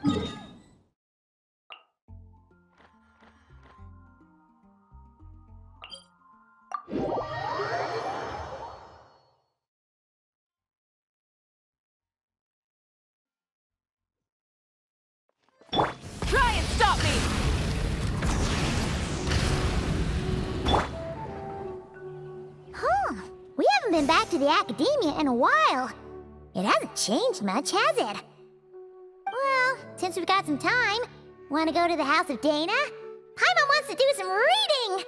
Try and stop me! Huh. We haven't been back to the academia in a while. It hasn't changed much, has it? Well, since we've got some time, want to go to the house of Dana? Paimon wants to do some reading!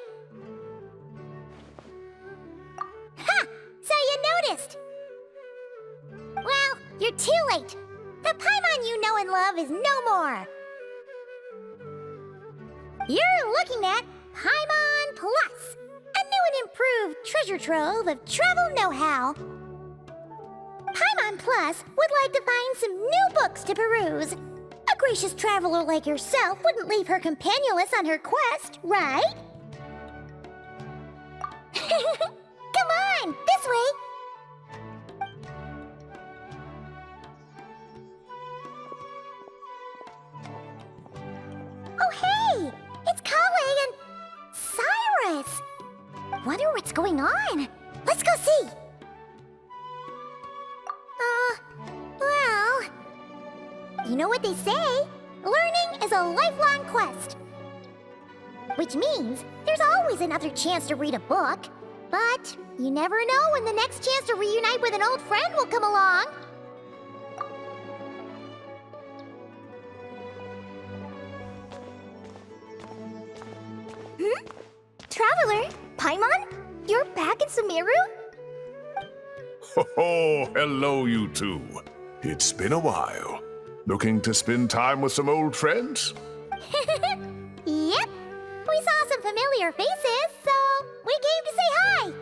Ha! So you noticed! Well, you're too late. The Paimon you know and love is no more. You're looking at Paimon Plus, a new and improved treasure trove of travel know-how. Paimon Plus would like to find some new books to peruse. A gracious traveler like yourself wouldn't leave her companionless on her quest, right? Come on, this way! Oh, hey! It's Kale and Cyrus! Wonder what's going on. Let's go see! Well... You know what they say? Learning is a lifelong quest. Which means there's always another chance to read a book. But you never know when the next chance to reunite with an old friend will come along. Traveler, Paimon? You're back in Sumeru? Oh, hello, you two. It's been a while. Looking to spend time with some old friends? Yep. We saw some familiar faces, so we came to say hi.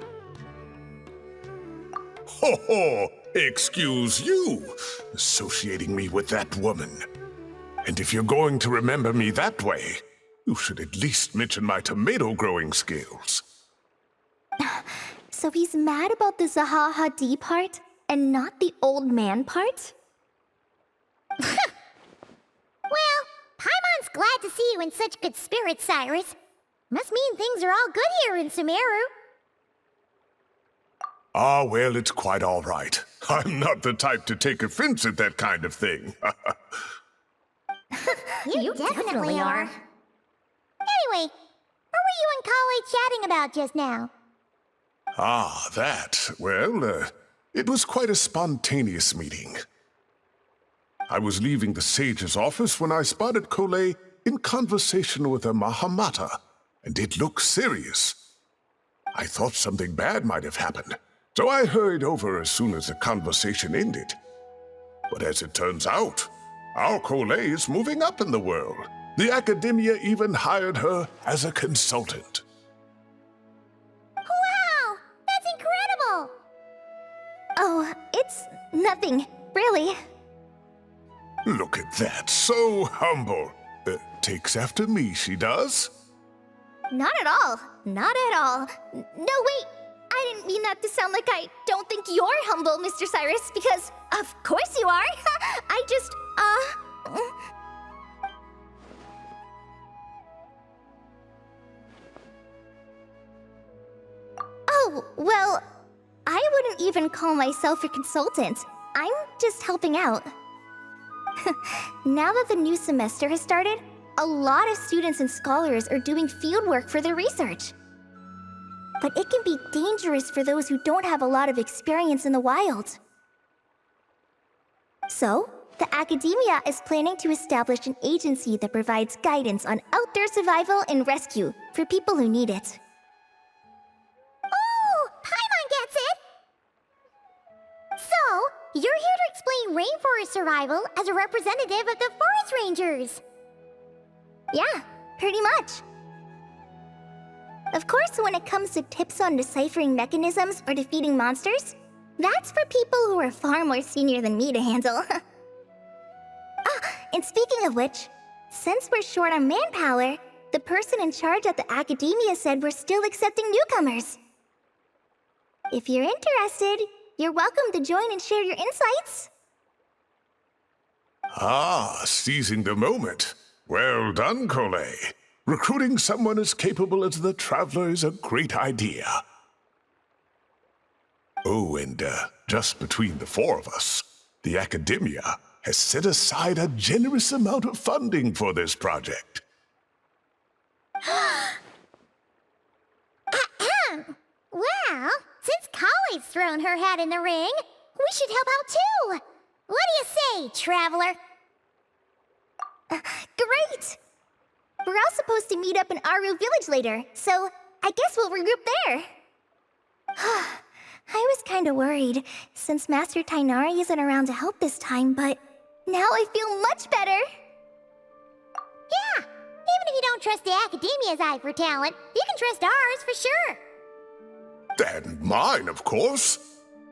Ho ho! Excuse you, associating me with that woman. And if you're going to remember me that way, you should at least mention my tomato growing skills. So he's mad about the Zaha Hadid part and not the old man part? Well, Paimon's glad to see you in such good spirits, Cyrus. Must mean things are all good here in Sumeru. Ah, well, it's quite all right. I'm not the type to take offense at that kind of thing. You definitely are. Anyway, what were you and Kale chatting about just now? Ah, that. Well, it was quite a spontaneous meeting. I was leaving the sage's office when I spotted Kale in conversation with a Mahamata, and it looked serious. I thought something bad might have happened, so I hurried over as soon as the conversation ended. But as it turns out, our Kale is moving up in the world. The academia even hired her as a consultant. Wow! That's incredible! Oh, it's nothing, really. Look at that, so humble. Takes after me, she does. Not at all. Not at all. No, wait. I didn't mean that to sound like I don't think you're humble, Mr. Cyrus, because of course you are. I just, Oh, well, I wouldn't even call myself a consultant. I'm just helping out. Now that the new semester has started, a lot of students and scholars are doing fieldwork for their research. But it can be dangerous for those who don't have a lot of experience in the wild. So, the academia is planning to establish an agency that provides guidance on outdoor survival and rescue for people who need it. Oh, Paimon gets it! So, you're here to explain rainforest survival as a representative of the Forest Rangers. Yeah, pretty much. Of course, when it comes to tips on deciphering mechanisms or defeating monsters, that's for people who are far more senior than me to handle. And speaking of which, since we're short on manpower, the person in charge at the academia said we're still accepting newcomers. If you're interested, you're welcome to join and share your insights. Ah, seizing the moment. Well done, Cole. Recruiting someone as capable as the Traveler is a great idea. Oh, and just between the four of us, the Academia has set aside a generous amount of funding for this project. Well, since Collie's thrown her hat in the ring, we should help out too. What do you say, Traveler? Great! We're all supposed to meet up in Aru Village later, so I guess we'll regroup there. I was kinda worried, since Master Tainari isn't around to help this time, but now I feel much better! Yeah, even if you don't trust the Academia's eye for talent, you can trust ours for sure. And mine, of course.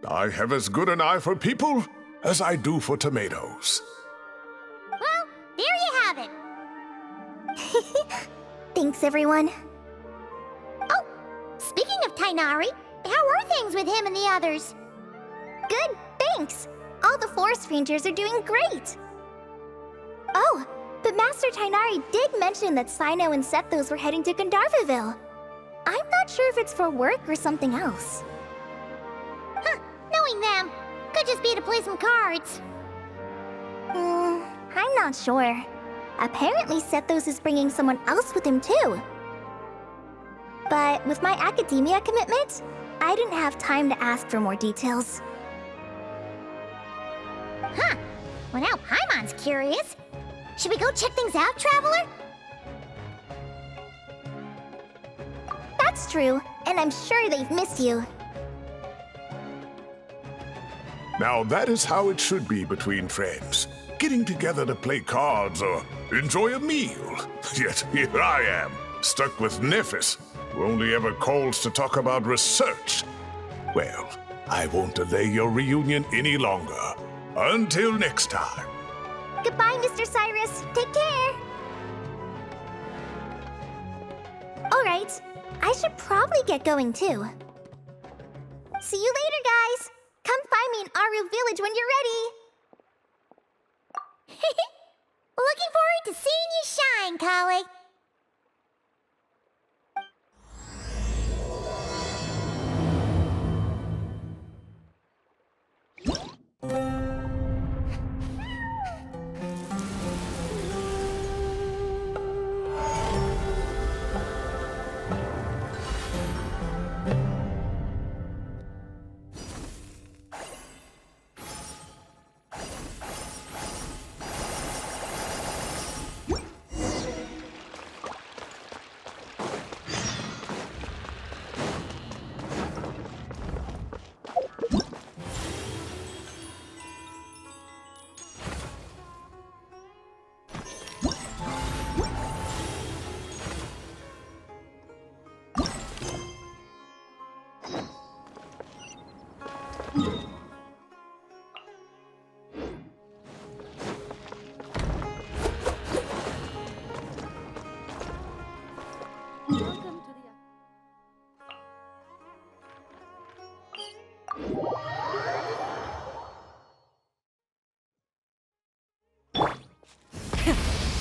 I have as good an eye for people as I do for tomatoes. Well, there you have it. Thanks, everyone. Oh, speaking of Tainari, how are things with him and the others? Good, thanks! All the forest rangers are doing great! Oh, but Master Tainari did mention that Sino and Sethos were heading to Gandharvaville. I'm not sure if it's for work or something else. Huh, knowing them, could just be to play some cards. I'm not sure. Apparently Sethos is bringing someone else with him too. But with my academia commitment, I didn't have time to ask for more details. Huh, well now Paimon's curious. Should we go check things out, Traveler? That's true, and I'm sure they've missed you. Now that is how it should be between friends. Getting together to play cards or enjoy a meal. Yet here I am, stuck with Nephis, who only ever calls to talk about research. Well, I won't delay your reunion any longer. Until next time. Goodbye, Mr. Cyrus. Take care. Alright, I should probably get going too. See you later, guys. Come find me in Aru Village when you're ready. Looking forward to seeing you shine, Collie.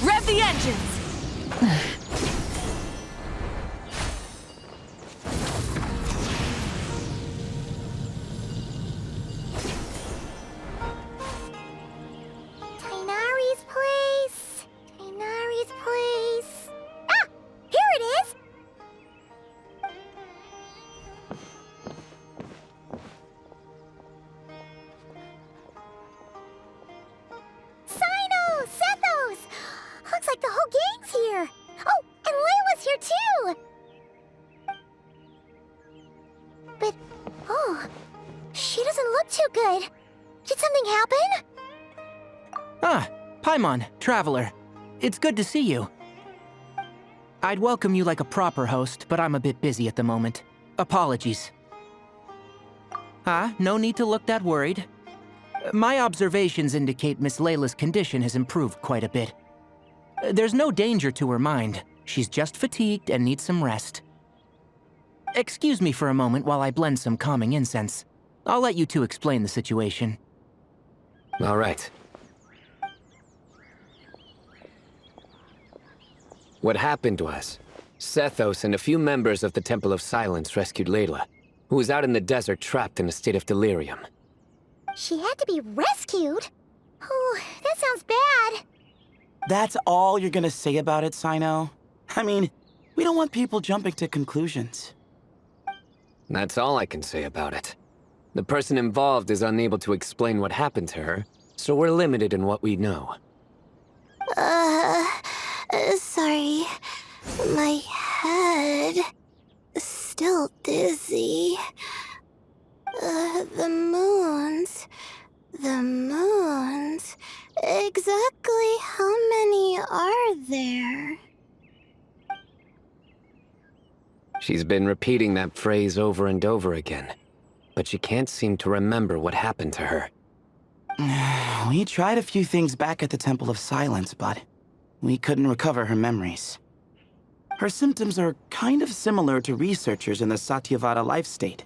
Rev the engines! Tainari's place. Tainari's place. Ah! Here it is! Sino! Sethos! Looks like the whole gang's here. Oh, and Layla's here too! But, oh, she doesn't look too good. Did something happen? Ah, Paimon, Traveler. It's good to see you. I'd welcome you like a proper host, but I'm a bit busy at the moment. Apologies. Ah, no need to look that worried. My observations indicate Miss Layla's condition has improved quite a bit. There's no danger to her mind. She's just fatigued and needs some rest. Excuse me for a moment while I blend some calming incense. I'll let you two explain the situation. All right. What happened was, Sethos and a few members of the Temple of Silence rescued Layla, who was out in the desert trapped in a state of delirium. She had to be rescued? Oh, that sounds bad. That's all you're gonna say about it, Sino? I mean, we don't want people jumping to conclusions. That's all I can say about it. The person involved is unable to explain what happened to her, so we're limited in what we know. Sorry. My head. Still dizzy. The moons. Exactly how many are there? She's been repeating that phrase over and over again, but she can't seem to remember what happened to her. We tried a few things back at the Temple of Silence, but we couldn't recover her memories. Her symptoms are kind of similar to researchers in the Satyavada life state,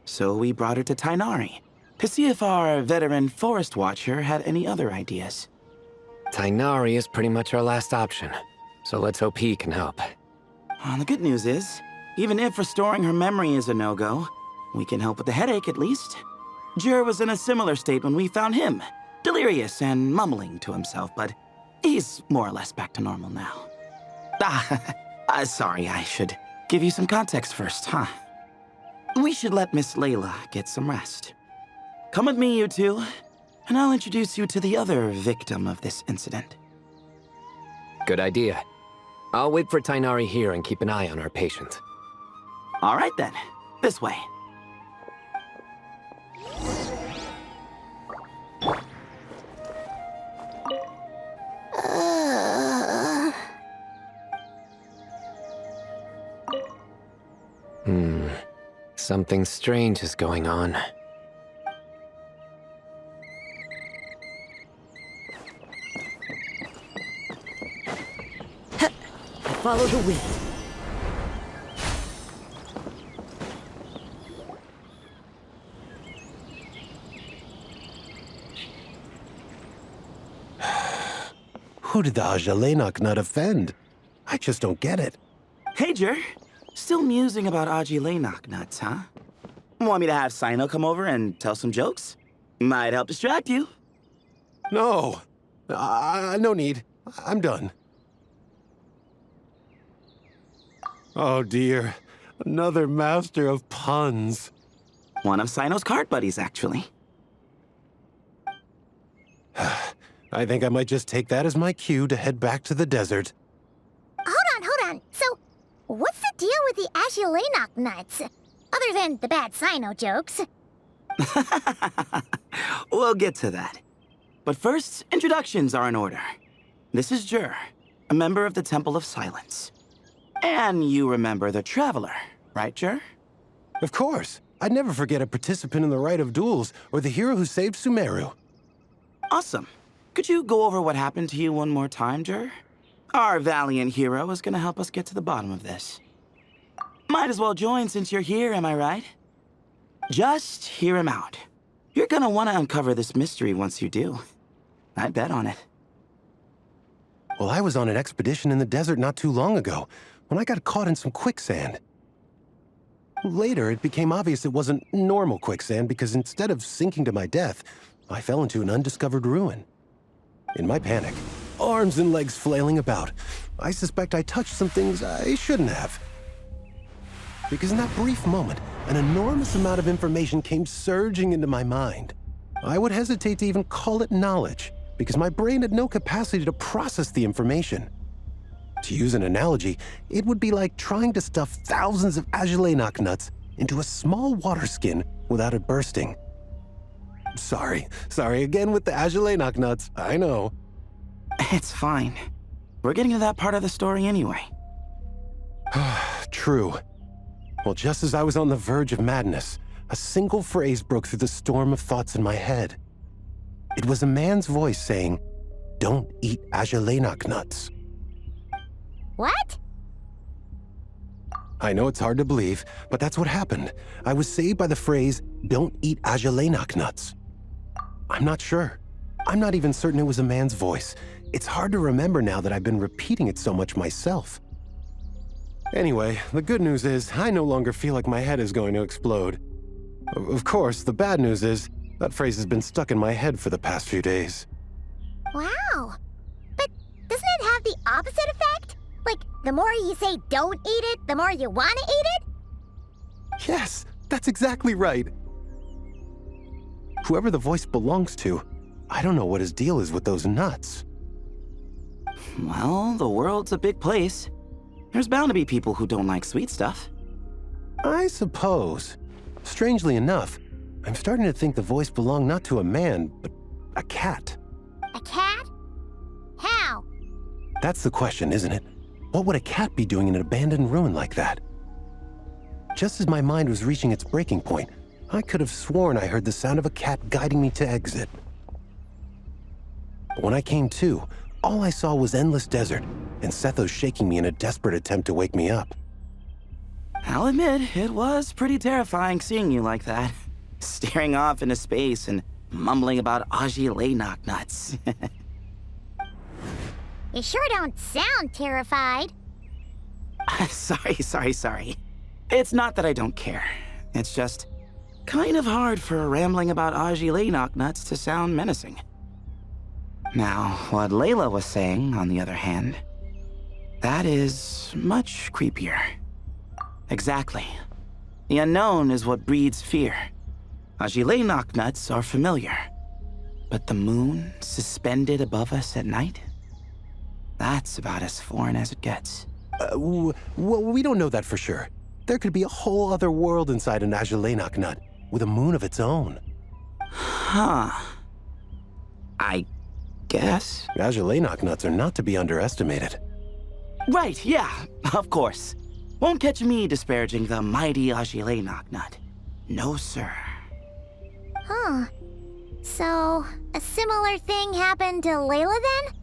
so we brought her to Tighnari to see if our veteran forest watcher had any other ideas. Tighnari is pretty much our last option, so let's hope he can help. The good news is, even if restoring her memory is a no-go, we can help with the headache at least. Jur was in a similar state when we found him, delirious and mumbling to himself, but he's more or less back to normal now. Sorry, I should give you some context first, huh? We should let Miss Layla get some rest. Come with me, you two, and I'll introduce you to the other victim of this incident. Good idea. I'll wait for Tighnari here and keep an eye on our patient. All right then, this way. Something strange is going on. Follow the wind. Who did the Ajalenok nut offend? I just don't get it. Hey, Jur. Still musing about Aji-Lenok nuts, huh? Want me to have Sino come over and tell some jokes? Might help distract you. No. No need. I'm done. Oh dear. Another master of puns. One of Sino's card buddies, actually. I think I might just take that as my cue to head back to the desert. Hold on. So, what's the deal with the Aji-Lenok nuts? Other than the bad Sino jokes. We'll get to that. But first, introductions are in order. This is Jur, a member of the Temple of Silence. And you remember the Traveler, right, Jur? Of course. I'd never forget a participant in the Rite of Duels or the hero who saved Sumeru. Awesome. Could you go over what happened to you one more time, Jur? Our valiant hero is gonna help us get to the bottom of this. Might as well join since you're here, am I right? Just hear him out. You're gonna want to uncover this mystery once you do. I bet on it. Well, I was on an expedition in the desert not too long ago, when I got caught in some quicksand. Later, it became obvious it wasn't normal quicksand because instead of sinking to my death, I fell into an undiscovered ruin. In my panic, arms and legs flailing about, I suspect I touched some things I shouldn't have. Because in that brief moment, an enormous amount of information came surging into my mind. I would hesitate to even call it knowledge, because my brain had no capacity to process the information. To use an analogy, it would be like trying to stuff thousands of Aji-Lenok nuts into a small water skin without it bursting. Sorry again with the Aji-Lenok nuts, I know. It's fine. We're getting to that part of the story anyway. True. Well, just as I was on the verge of madness, a single phrase broke through the storm of thoughts in my head. It was a man's voice saying, "Don't eat Aji-Lenok nuts." What? I know it's hard to believe, but that's what happened. I was saved by the phrase, "Don't eat Aji-Lenok nuts." I'm not sure. I'm not even certain it was a man's voice. It's hard to remember now that I've been repeating it so much myself. Anyway, the good news is I no longer feel like my head is going to explode. Of course, the bad news is that phrase has been stuck in my head for the past few days. Wow. But doesn't it have the opposite effect? Like, the more you say don't eat it, the more you want to eat it? Yes, that's exactly right. Whoever the voice belongs to, I don't know what his deal is with those nuts. Well, the world's a big place. There's bound to be people who don't like sweet stuff. I suppose. Strangely enough, I'm starting to think the voice belonged not to a man, but a cat. A cat? How? That's the question, isn't it? What would a cat be doing in an abandoned ruin like that? Just as my mind was reaching its breaking point, I could have sworn I heard the sound of a cat guiding me to exit. But when I came to, all I saw was endless desert, and Sethos shaking me in a desperate attempt to wake me up. I'll admit, it was pretty terrifying seeing you like that. Staring off into space and mumbling about Aji-Lay-Knock nuts. You sure don't sound terrified. Sorry. It's not that I don't care. It's just kind of hard for rambling about Aji-Lay-Knock nuts to sound menacing. Now, what Layla was saying, on the other hand, that is much creepier. Exactly. The unknown is what breeds fear. Aji-Lay-Knock nuts are familiar. But the moon suspended above us at night? That's about as foreign as it gets. Well, we don't know that for sure. There could be a whole other world inside an Aji-Lay-Knock nut, with a moon of its own. Huh. I guess. Aji-Lay-Knock nuts are not to be underestimated. Right, yeah, of course. Won't catch me disparaging the mighty Aji-Lay-Knock nut. No, sir. Huh. So, a similar thing happened to Layla then?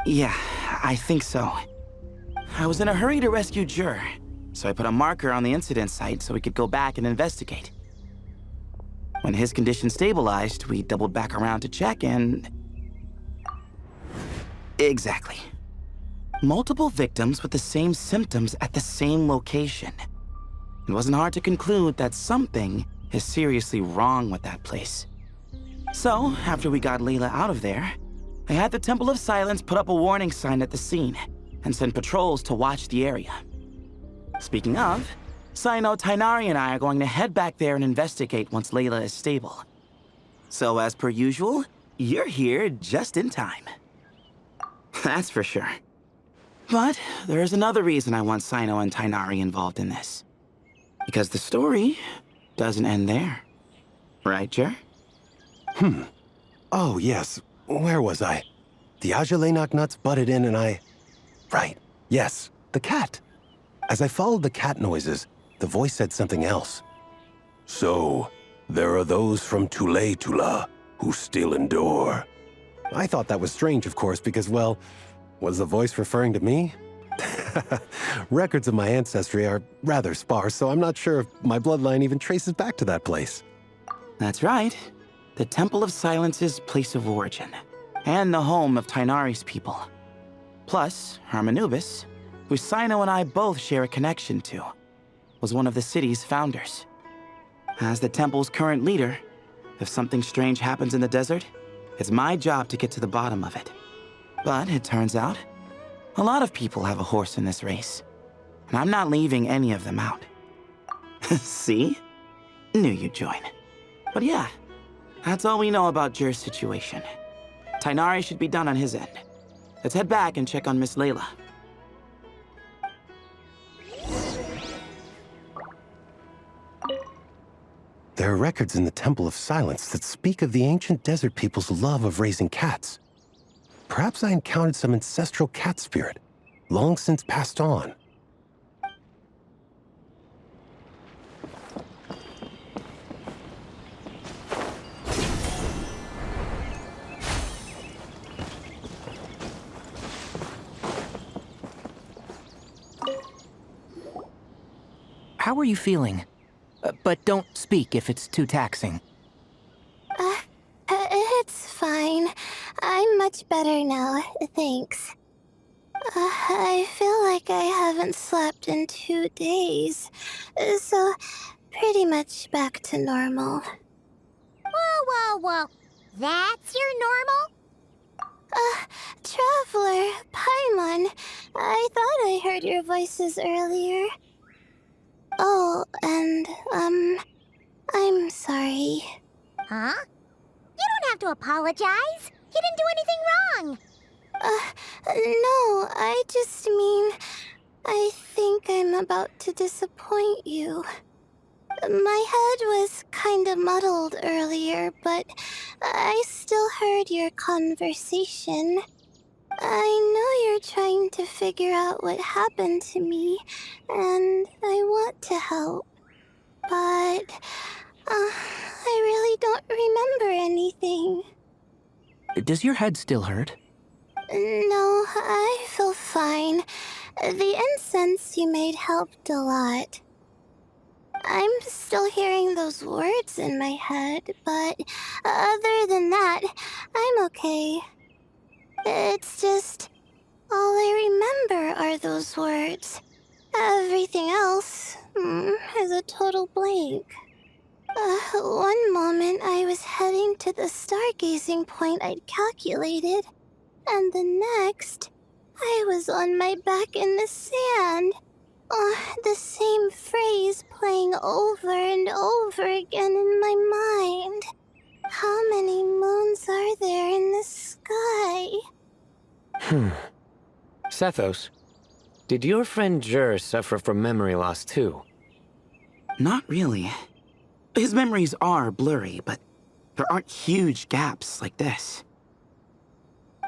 Yeah, I think so. I was in a hurry to rescue Jur, so I put a marker on the incident site so we could go back and investigate. When his condition stabilized, we doubled back around to check and... Exactly. Multiple victims with the same symptoms at the same location. It wasn't hard to conclude that something is seriously wrong with that place. So, after we got Layla out of there, I had the Temple of Silence put up a warning sign at the scene and send patrols to watch the area. Speaking of, Cyno, Tighnari, and I are going to head back there and investigate once Layla is stable. So as per usual, you're here just in time. That's for sure. But there's another reason I want Cyno and Tighnari involved in this. Because the story doesn't end there. Right, Jer? Oh, yes. Where was I? The Aji-Lay-Knock nuts butted in and I... Right. Yes, the cat. As I followed the cat noises, the voice said something else. So, there are those from Tule-Tula who still endure. I thought that was strange, of course, because, well, was the voice referring to me? Records of my ancestry are rather sparse, so I'm not sure if my bloodline even traces back to that place. That's right. The Temple of Silence's place of origin, and the home of Tighnari's people. Plus, Hermanubis, who Cyno and I both share a connection to, was one of the city's founders. As the temple's current leader, if something strange happens in the desert, it's my job to get to the bottom of it. But it turns out, a lot of people have a horse in this race, and I'm not leaving any of them out. See? Knew you'd join. But yeah, that's all we know about Jur's situation. Tighnari should be done on his end. Let's head back and check on Miss Layla. There are records in the Temple of Silence that speak of the ancient desert people's love of raising cats. Perhaps I encountered some ancestral cat spirit, long since passed on. How are you feeling? But don't speak if it's too taxing. It's fine. I'm I'm much better now, thanks. I feel like I haven't slept in 2 days, so pretty much back to normal. Whoa. That's your normal? Traveler, Paimon, I thought I heard your voices earlier. Oh, and, I'm sorry. Huh? You don't have to apologize. He didn't do anything wrong. No, I just mean, I think I'm about to disappoint you. My head was kinda muddled earlier, but I still heard your conversation. I know you're trying to figure out what happened to me, and I want to help. But, I really don't remember anything. Does your head still hurt? No, I feel fine. The incense you made helped a lot. I'm still hearing those words in my head, but other than that, I'm okay. It's just, all I remember are those words. Everything else is a total blank. One moment I was heading to the stargazing point I'd calculated, and the next, I was on my back in the sand. The same phrase playing over and over again in my mind. How many moons are there in the sky? Sethos, did your friend Jur suffer from memory loss too? Not really. His memories are blurry, but there aren't huge gaps like this.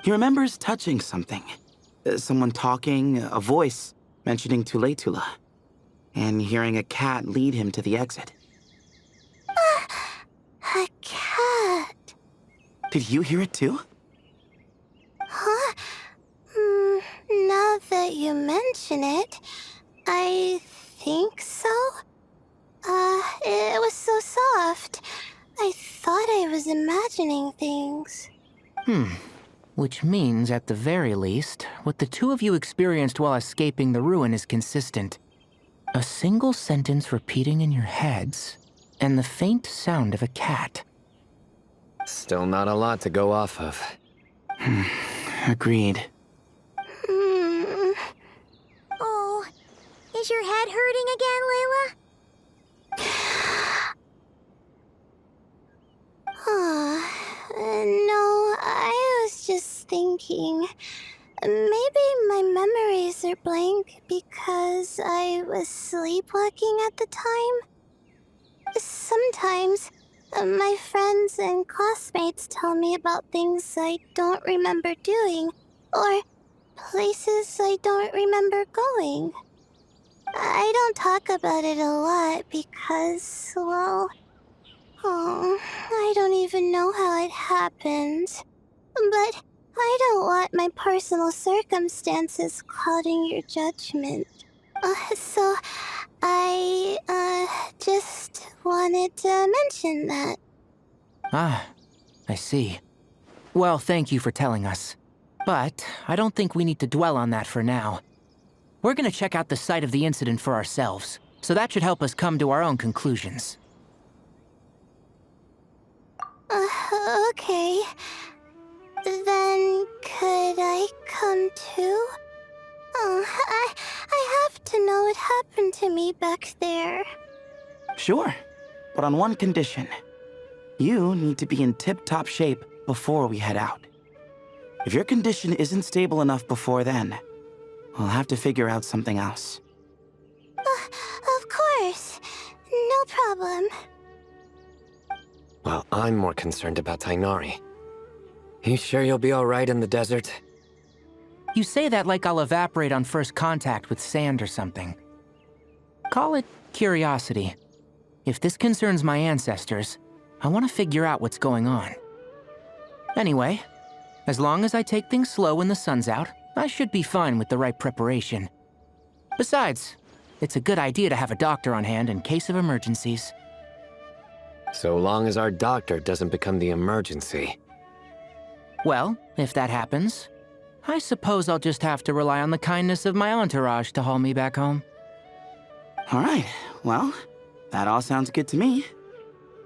He remembers touching something. Someone talking, a voice mentioning Tuletula, and hearing a cat lead him to the exit. A cat. Did you hear it too? Huh? Now that you mention it, I think so. It was so soft. I thought I was imagining things. Which means, at the very least, what the two of you experienced while escaping the ruin is consistent. A single sentence repeating in your heads, and the faint sound of a cat. Still not a lot to go off of. Agreed. Oh, is your head hurting again, Layla? No, I was just thinking. Maybe my memories are blank because I was sleepwalking at the time. Sometimes, my friends and classmates tell me about things I don't remember doing, or places I don't remember going. I don't talk about it a lot because, well, I don't even know how it happened. But I don't want my personal circumstances clouding your judgment. So I, just wanted to mention that. Ah, I see. Well, thank you for telling us. But I don't think we need to dwell on that for now. We're gonna check out the site of the incident for ourselves, so that should help us come to our own conclusions. Okay. Then could I come too? I have to know what happened to me back there. Sure, but on one condition. You need to be in tip-top shape before we head out. If your condition isn't stable enough before then, we'll have to figure out something else. Of course. No problem. Well, I'm more concerned about Tighnari. You sure you'll be alright in the desert? You say that like I'll evaporate on first contact with sand or something. Call it curiosity. If this concerns my ancestors, I want to figure out what's going on. Anyway, as long as I take things slow when the sun's out, I should be fine with the right preparation. Besides, it's a good idea to have a doctor on hand in case of emergencies. So long as our doctor doesn't become the emergency. Well, if that happens, I suppose I'll just have to rely on the kindness of my entourage to haul me back home. All right, well, that all sounds good to me.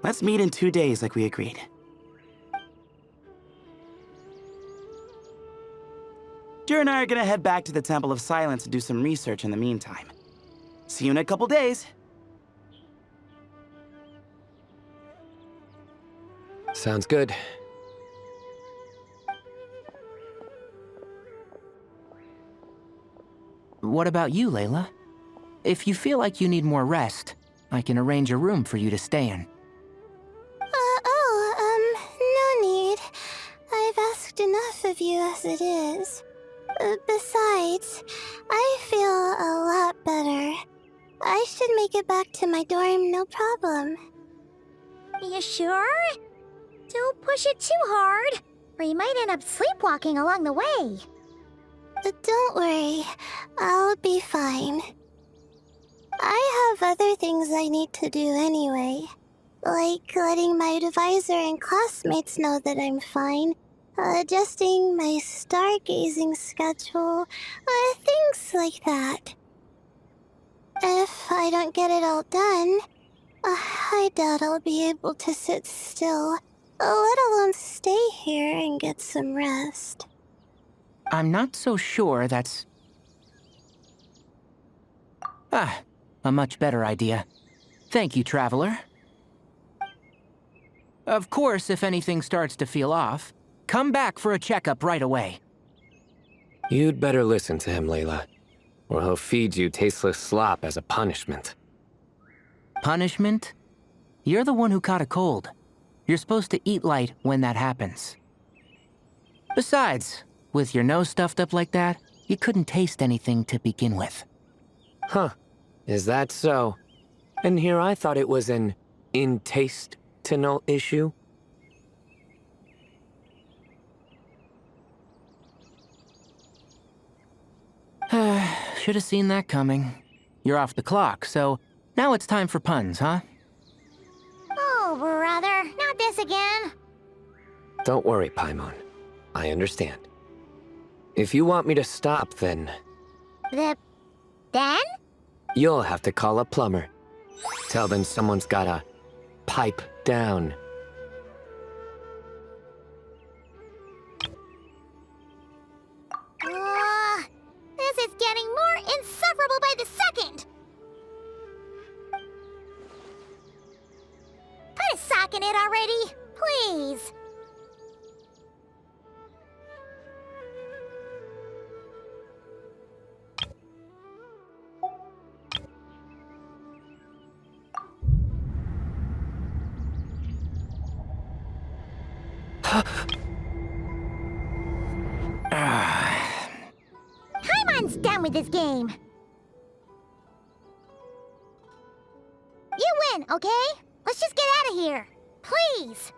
Let's meet in 2 days like we agreed. Drew and I are gonna head back to the Temple of Silence to do some research in the meantime. See you in a couple days. Sounds good. What about you, Layla? If you feel like you need more rest, I can arrange a room for you to stay in. No need. I've asked enough of you as it is. Besides, I feel a lot better. I should make it back to my dorm, no problem. You sure? Don't push it too hard, or you might end up sleepwalking along the way. Don't worry, I'll be fine. I have other things I need to do anyway, like letting my advisor and classmates know that I'm fine, adjusting my stargazing schedule, things like that. If I don't get it all done, I doubt I'll be able to sit still, let alone stay here and get some rest. I'm not so sure that's... a much better idea. Thank you, Traveler. Of course, if anything starts to feel off, come back for a checkup right away. You'd better listen to him, Layla, or he'll feed you tasteless slop as a punishment. Punishment? You're the one who caught a cold. You're supposed to eat light when that happens. Besides, with your nose stuffed up like that, you couldn't taste anything to begin with. Huh. Is that so? And here I thought it was an in-taste-to-know issue. Should have seen that coming. You're off the clock, so now it's time for puns, huh? Oh, brother, not this again. Don't worry, Paimon. I understand. If you want me to stop, then Then? you'll have to call a plumber. Tell them someone's gotta pipe down. This is getting more insufferable by the second! Put a sock in it already, please! Paimon's done with this game. You win, okay? Let's just get out of here. Please.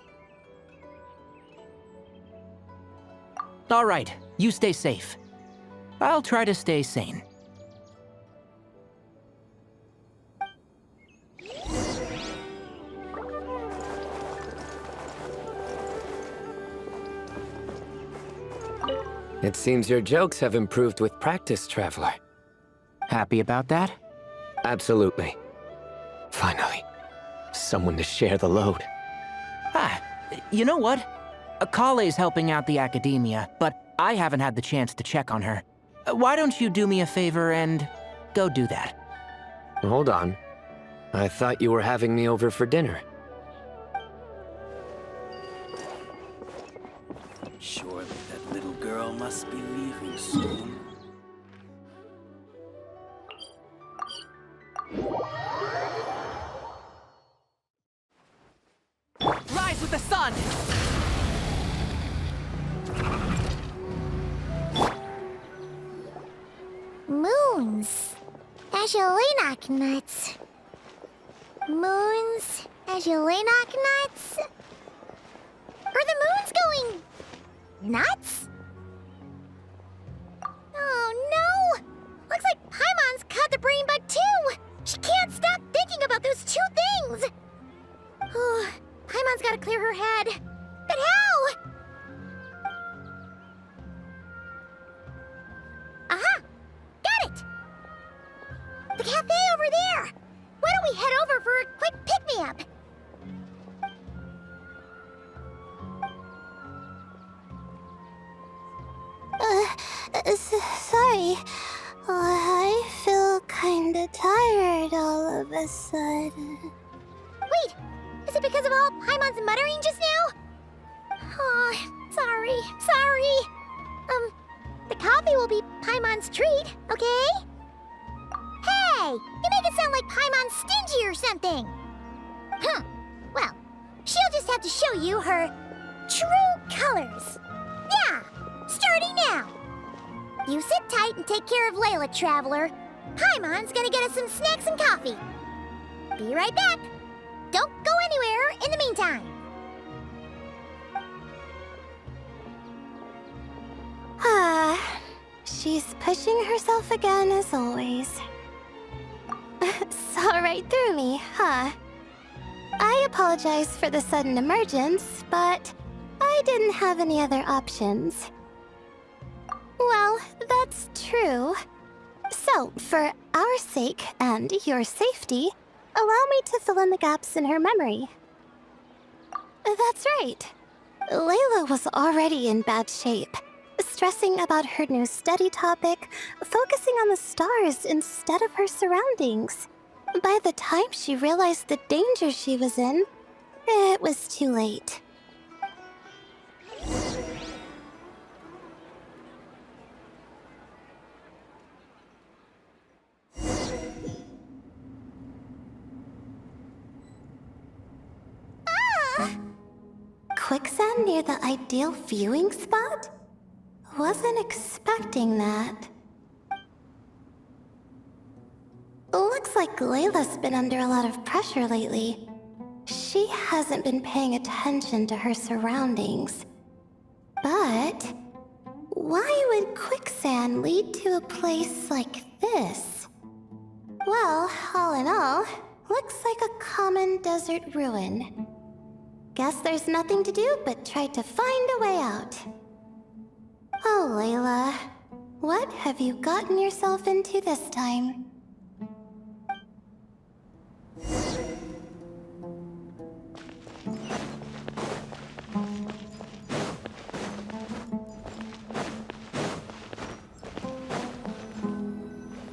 All right, you stay safe. I'll try to stay sane. It seems your jokes have improved with practice, Traveler. Happy about that? Absolutely. Finally, someone to share the load. You know what? Akale's helping out the academia, but I haven't had the chance to check on her. Why don't you do me a favor and go do that? Hold on. I thought you were having me over for dinner. Surely that little girl must be leaving soon. Rise with the sun! Moons. Azulenak nuts. Moons. Azulenak nuts? Are the moons going nuts? Oh no! Looks like Paimon's caught the brain bug too! She can't stop thinking about those two things! Oh, Paimon's gotta clear her head. But how? cafe over there! Why don't we head over for a quick pick-me-up? Sorry. I feel kinda tired all of a sudden. Wait! Is it because of all Paimon's muttering just now? Oh, sorry. The coffee will be Paimon's treat, okay? Hey! You make it sound like Paimon's stingy or something! Huh. Well, she'll just have to show you her true colors. Yeah! Starting now! You sit tight and take care of Layla, Traveler. Paimon's gonna get us some snacks and coffee. Be right back. Don't go anywhere in the meantime. She's pushing herself again as always. Saw right through me, huh? I apologize for the sudden emergence, but I didn't have any other options. Well, that's true. So, for our sake and your safety, allow me to fill in the gaps in her memory. That's right. Layla was already in bad shape, stressing about her new study topic, focusing on the stars instead of her surroundings. By the time she realized the danger she was in, it was too late. Quicksand near the ideal viewing spot? Wasn't expecting that. Looks like Layla's been under a lot of pressure lately. She hasn't been paying attention to her surroundings. But why would quicksand lead to a place like this? Well, all in all, looks like a common desert ruin. Guess there's nothing to do but try to find a way out. Oh, Layla, what have you gotten yourself into this time?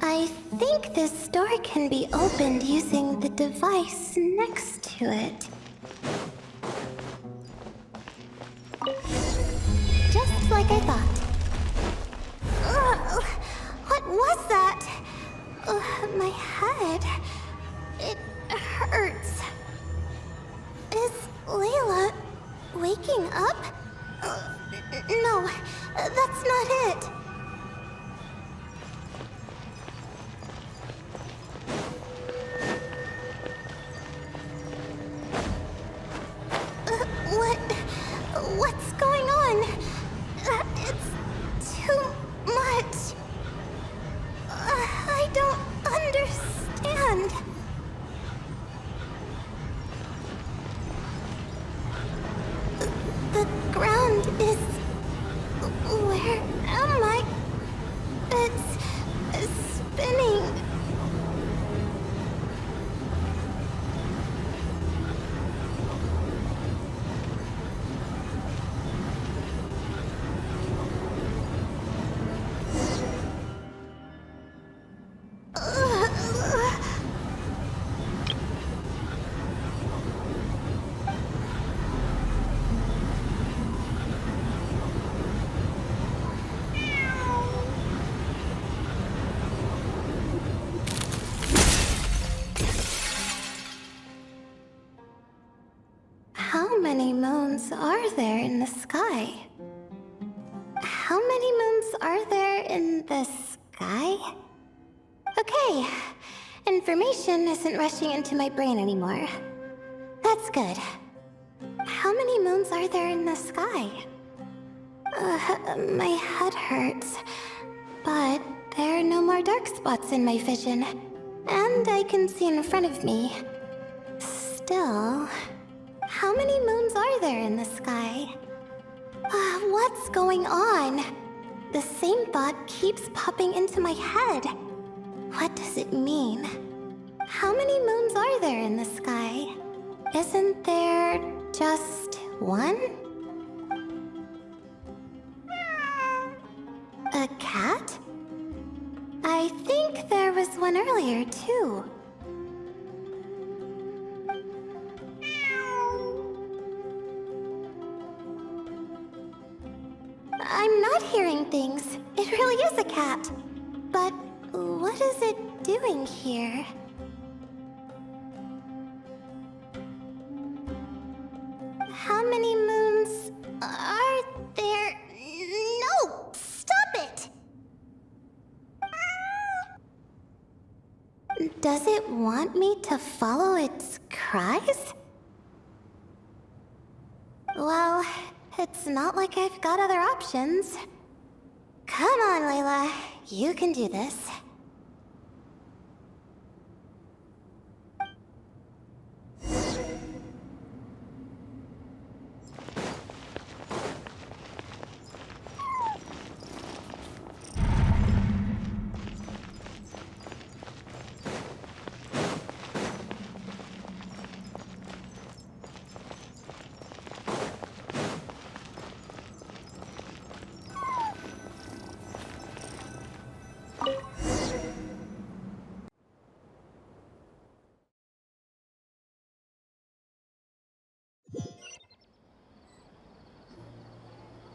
I think this door can be opened using the device next to it. Just like I thought. Ugh, what was that? My head. It hurts. Is Layla waking up? No, that's not it. What's going on? It's too much. I don't understand. The ground is... Where am I? It's spinning. How many moons are there in the sky? How many moons are there in the sky? Okay, information isn't rushing into my brain anymore. That's good. How many moons are there in the sky? My head hurts, but there are no more dark spots in my vision, and I can see in front of me. Still... How many moons are there in the sky? What's going on? The same thought keeps popping into my head. What does it mean? How many moons are there in the sky? Isn't there just one? A cat? I think there was one earlier, too. I'm not hearing things. It really is a cat. But what is it doing here? How many moons are there? No! Stop it! Does it want me to follow its cries? Well, it's not like I've got other options. Come on, Layla. You can do this.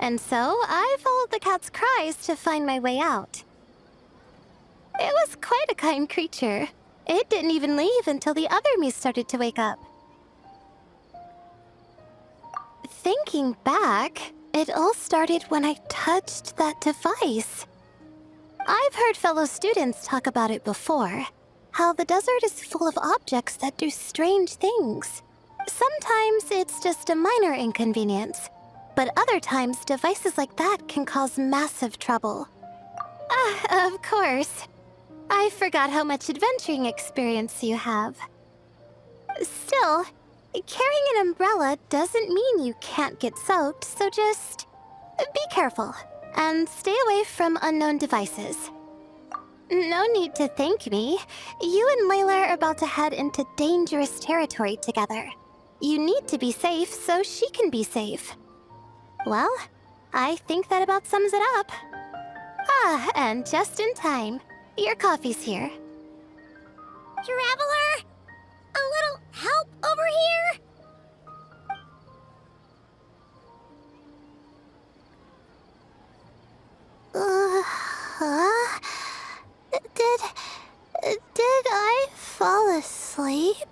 And so, I followed the cat's cries to find my way out. It was quite a kind creature. It didn't even leave until the other me started to wake up. Thinking back, it all started when I touched that device. I've heard fellow students talk about it before. How the desert is full of objects that do strange things. Sometimes it's just a minor inconvenience. But other times, devices like that can cause massive trouble. Of course. I forgot how much adventuring experience you have. Still, carrying an umbrella doesn't mean you can't get soaked, so just be careful and stay away from unknown devices. No need to thank me. You and Layla are about to head into dangerous territory together. You need to be safe so she can be safe. Well, I think that about sums it up. And just in time. Your coffee's here. Traveler! A little help over here? Did I fall asleep?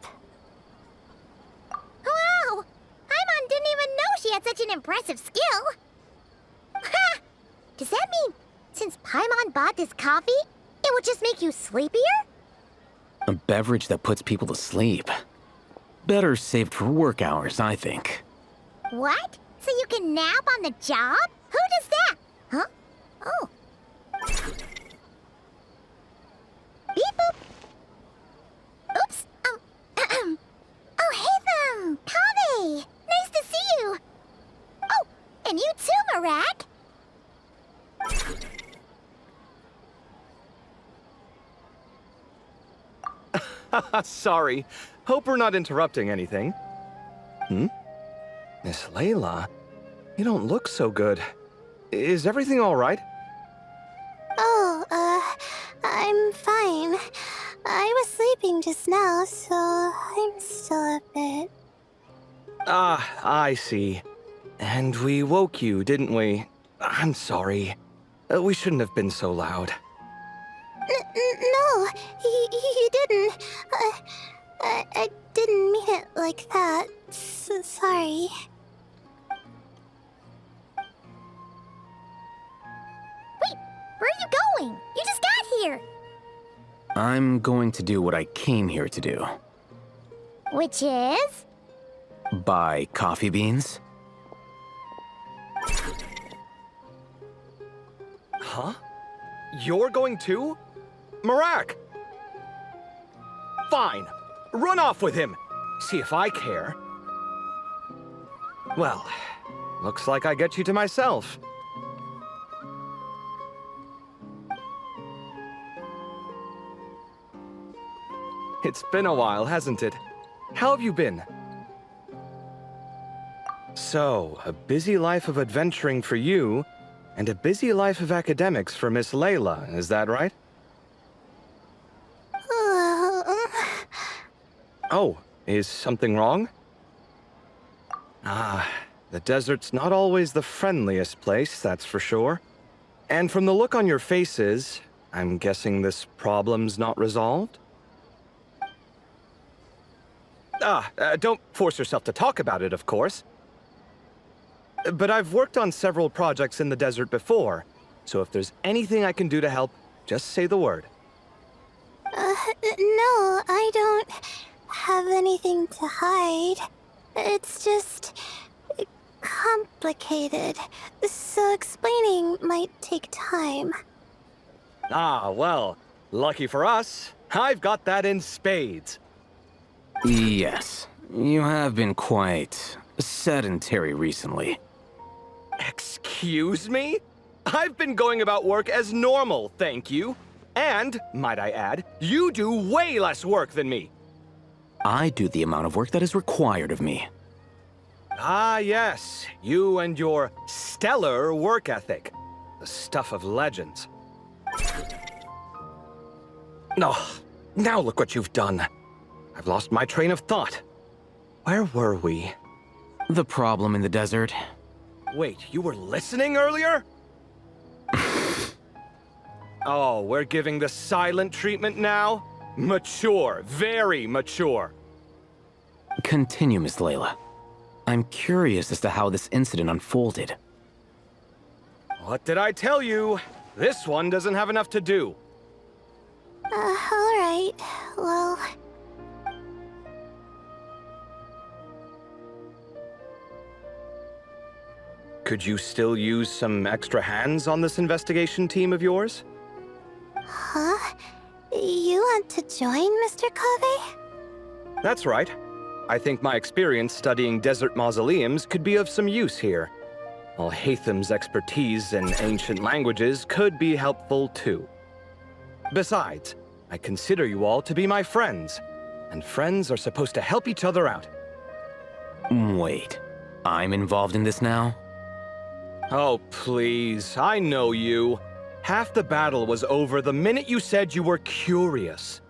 Wow! Paimon didn't even know she had such an impressive skill. Ha! Does that mean since Paimon bought this coffee, it would just make you sleepier? A beverage that puts people to sleep. Better saved for work hours, I think. What? So you can nap on the job? Who does that? Huh? Oh. Beep boop. Oops. Oh, hey them! Kame! Nice to see you! Oh, and you too, Marak! Sorry. Hope we're not interrupting anything. Miss Layla? You don't look so good. Is everything all right? Oh, I'm fine. I was sleeping just now, so I'm still a bit... Ah, I see. And we woke you, didn't we? I'm sorry. We shouldn't have been so loud. No, you didn't. I didn't mean it like that. Sorry. Wait, where are you going? You just got here! I'm going to do what I came here to do. Which is? Buy coffee beans. Huh? You're going too? Marak! Fine. Run off with him. See if I care. Well, looks like I get you to myself. It's been a while, hasn't it? How have you been? So, a busy life of adventuring for you, and a busy life of academics for Miss Layla, is that right? Oh, is something wrong? Ah, the desert's not always the friendliest place, that's for sure. And from the look on your faces, I'm guessing this problem's not resolved? Don't force yourself to talk about it, of course. But I've worked on several projects in the desert before, so if there's anything I can do to help, just say the word. No, I don't have anything to hide. It's just complicated, so explaining might take time. Ah, well, lucky for us, I've got that in spades. Yes, you have been quite sedentary recently. Excuse me? I've been going about work as normal, thank you. And, might I add, you do way less work than me. I do the amount of work that is required of me. Ah, yes, you and your stellar work ethic. The stuff of legends. Oh, now look what you've done. I've lost my train of thought. Where were we? The problem in the desert. Wait, you were listening earlier? Oh, we're giving the silent treatment now? Mature, very mature. Continue, Miss Layla. I'm curious as to how this incident unfolded. What did I tell you? This one doesn't have enough to do. Alright. Well... Could you still use some extra hands on this investigation team of yours? Huh? You want to join, Mr. Kaveh? That's right. I think my experience studying desert mausoleums could be of some use here. While Haytham's expertise in ancient languages could be helpful too. Besides, I consider you all to be my friends, and friends are supposed to help each other out. Wait, I'm involved in this now? Oh, please, I know you. Half the battle was over the minute you said you were curious.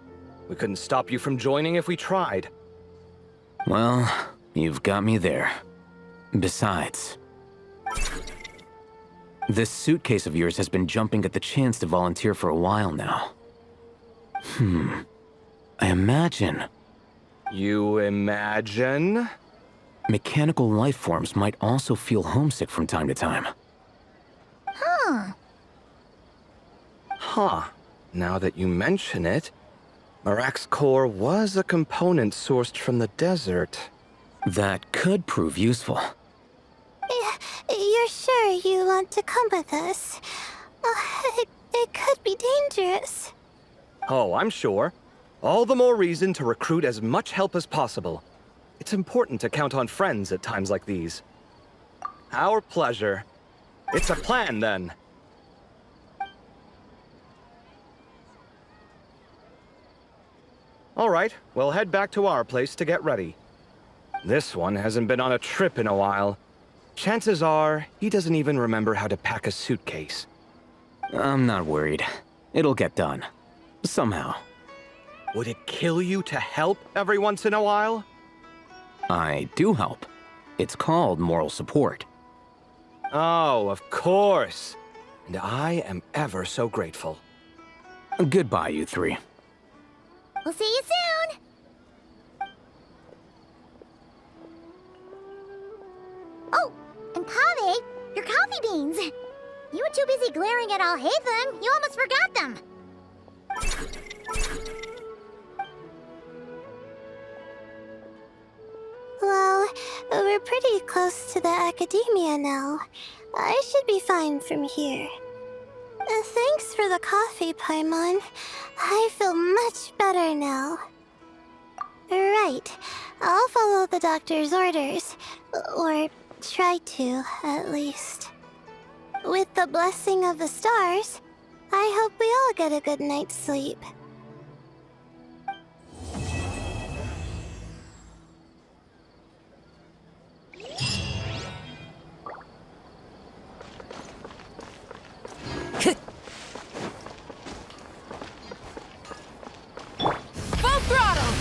We couldn't stop you from joining if we tried. Well, you've got me there. Besides, this suitcase of yours has been jumping at the chance to volunteer for a while now. I imagine... You imagine? Mechanical life forms might also feel homesick from time to time. Huh. Now that you mention it, Marak's core was a component sourced from the desert. That could prove useful. You're sure you want to come with us? It could be dangerous. Oh, I'm sure. All the more reason to recruit as much help as possible. It's important to count on friends at times like these. Our pleasure. It's a plan, then. All right, we'll head back to our place to get ready. This one hasn't been on a trip in a while. Chances are, he doesn't even remember how to pack a suitcase. I'm not worried. It'll get done. Somehow. Would it kill you to help every once in a while? I do help. It's called moral support. Oh, of course. And I am ever so grateful. Goodbye, you three. We'll see you soon! Oh, and Kaveh, your coffee beans! You were too busy glaring at Alhaitham, you almost forgot them! Well, we're pretty close to the academia now. I should be fine from here. Thanks for the coffee, Paimon. I feel much better now. Right. I'll follow the doctor's orders. Or try to, at least. With the blessing of the stars, I hope we all get a good night's sleep. Full throttle!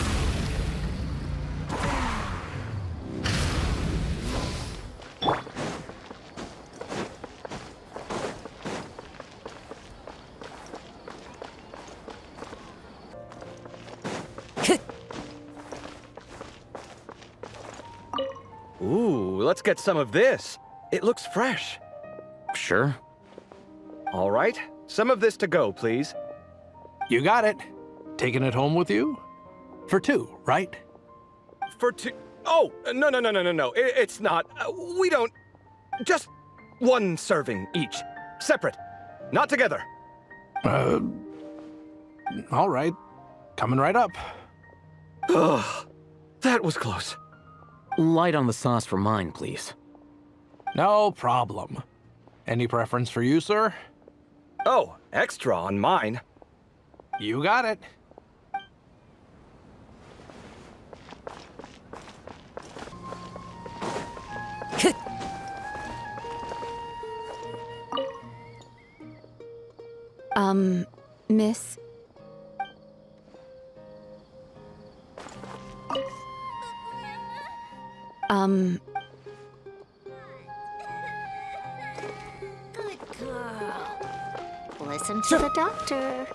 Ooh, let's get some of this. It looks fresh. Sure. All right, some of this to go, please. You got it. Taking it home with you? For two, right? For two... Oh, no. It's not. We don't... Just one serving each. Separate. Not together. All right. Coming right up. Ugh, that was close. Light on the sauce for mine, please. No problem. Any preference for you, sir? Oh, extra on mine. You got it. Miss? Good girl. Listen to the doctor.